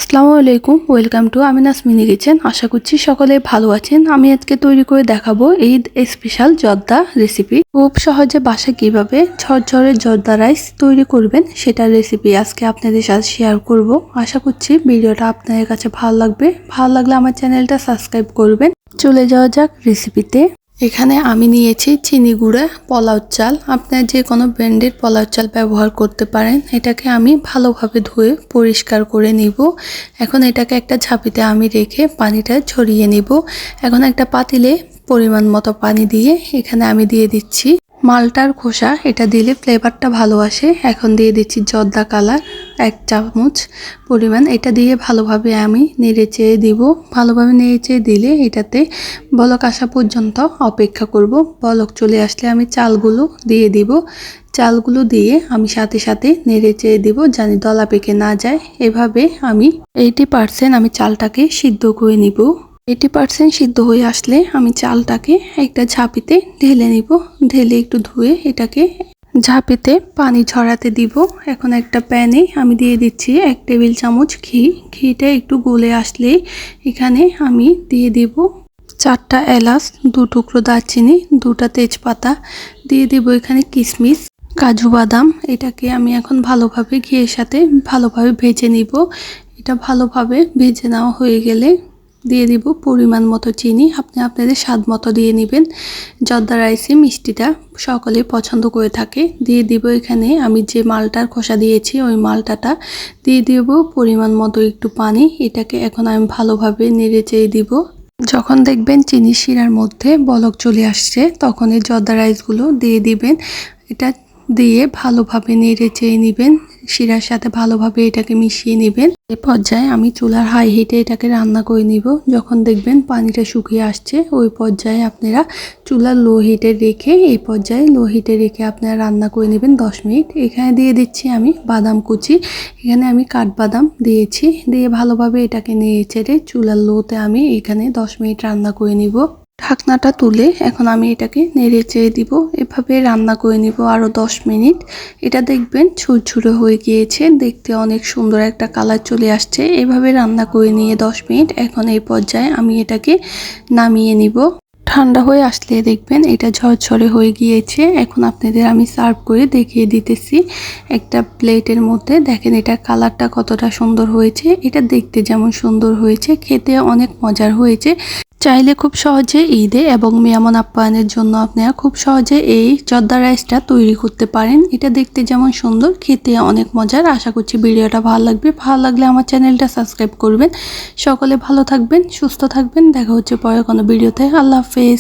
আসসালামু আলাইকুম, welcome to Amina's mini kitchen. আশা করছি সকলে ভালো আছেন। আমি আজকে তৈরি করে দেখাবো ঈদ স্পেশাল জর্দা রেসিপি। খুব সহজে বাসায় কিভাবে ঝরঝরে জর্দা রাইস তৈরি করবেন সেটার রেসিপি আজকে আপনাদের সাথে শেয়ার করব। আশা করছি ভিডিওটা আপনাদের কাছে ভালো লাগবে। ভালো লাগলে আমার চ্যানেলটা সাবস্ক্রাইব করবেন। চলে যাওয়া যাক রেসিপিতে। এখানে আমি নিয়েছি চিনি গুঁড়া পোলাও চাল। আপনার যে কোনো ব্র্যান্ডের পোলাও চাল ব্যবহার করতে পারেন। এটাকে আমি ভালোভাবে ধুয়ে পরিষ্কার করে নিব। এখন এটাকে একটা ঝাঁপিতে আমি রেখে পানিটা ঝরিয়ে নিব। এখন একটা পাতিলে পরিমাণ মতো পানি দিয়ে এখানে আমি দিয়ে দিচ্ছি মালটার খোসা। এটা দিলে ফ্লেভারটা ভালো আসে। এখন দিয়ে দিচ্ছি জর্দা কালার 1 চামচ পরিমাণ। এটা দিয়ে ভালোভাবে আমি নেড়েচেড়ে দিব। ভালোভাবে নেড়েচেড়ে দিলে এটাতে বলক আসা পর্যন্ত অপেক্ষা করব। বলক চলে আসলে আমি চালগুলো দিয়ে দিব। চালগুলো দিয়ে আমি সাথে সাথে নেড়েচেড়ে দিব জানি দলা পেকে না যায়। এভাবে আমি 80% আমি চালটাকে সিদ্ধ করে নিব। 80% সিদ্ধ হয়ে আসলে আমি চালটাকে একটা ঝাঁপিতে ঢেলে নিব। ঢেলে একটু ধুয়ে এটাকে ঝাঁপিতে পানি ঝরাতে দিব। এখন একটা প্যানে আমি দিয়ে দিচ্ছি 1 টেবিল চামচ ঘি। ঘিটা একটু গলে আসলে এখানে আমি দিয়ে দিব 4টা এলাচ, 2 টুকরো দারচিনি, 2টা তেজপাতা দিয়ে দিব। এখানে কিশমিশ, কাজু বাদাম। এটাকে আমি এখন ভালোভাবে ঘিয়ের সাথে ভালোভাবে ভেজে নিব। এটা ভালোভাবে ভেজে নেওয়া হয়ে গেলে দিয়ে দিব পরিমাণ মতো চিনি। আপনি আপনাদের স্বাদ মতো দিয়ে নেবেন। জর্দা রাইসে মিষ্টিটা সকলে পছন্দ করে থাকে। দিয়ে দিব এখানে আমি যে মালটার খোসা দিয়েছি ওই মালটাটা দিয়ে দিব পরিমাণ মতো একটু পানি। এটাকে এখন আমি ভালোভাবে নেড়েচেড়ে দিব। যখন দেখবেন চিনি শিরার মধ্যে বলক চলে আসছে তখন এই জর্দা রাইসগুলো দিয়ে দিবেন। এটা দিয়ে ভালোভাবে নেড়েচেড়ে নেবেন। শিরার সাথে ভালোভাবে এটাকে মিশিয়ে নেবেন। এই পর্যায়ে আমি চুলার হাই হিটে এটাকে রান্না করে নিব। যখন দেখবেন পানিটা শুকিয়ে আসছে ওই পর্যায়ে আপনারা চুলার লো হিটে রেখে আপনারা রান্না করে নেবেন 10 মিনিট। এখানে দিয়ে দিচ্ছি আমি বাদাম কুচি। এখানে আমি কাঠবাদাম দিয়েছি। দিয়ে ভালোভাবে এটাকে নেড়েচেড়ে চুলার লোতে আমি এখানে 10 মিনিট রান্না করে নিব। ঢাকনাটা তুলে এখন আমি এটাকে নেড়েচেড়ে দিব। এভাবে রান্না করে নিব আরো 10 মিনিট। এটা দেখবেন ঝুরঝুরে হয়ে গিয়েছে, দেখতে অনেক সুন্দর একটা কালার চলে আসছে। এভাবে রান্না করে নিয়ে 10 মিনিট এখন এই পর্যায়ে আমি এটাকে নামিয়ে নিব। ঠান্ডা হয়ে আসলে দেখবেন এটা ঝরঝরে হয়ে গিয়েছে। এখন আপনাদের আমি সার্ভ করে দেখিয়ে দিতেছি একটা প্লেটের মধ্যে। দেখেন এটা কালারটা কতটা সুন্দর হয়েছে। এটা দেখতে যেমন সুন্দর হয়েছে খেতে অনেক মজার হয়েছে। চাইলে খুব সহজে ঈদে এবং মেহমান আপ্যায়নের জন্য আপনারা খুব সহজে এই জর্দা রাইসটা তৈরি করতে পারেন। এটা দেখতে যেমন সুন্দর খেতে অনেক মজার। আশা করছি ভিডিওটা ভালো লাগবে। ভালো লাগলে আমার চ্যানেলটা সাবস্ক্রাইব করবেন। সকলে ভালো থাকবেন, সুস্থ থাকবেন। দেখা হচ্ছে পরে কোনো ভিডিওতে। আল্লাহ হাফেজ।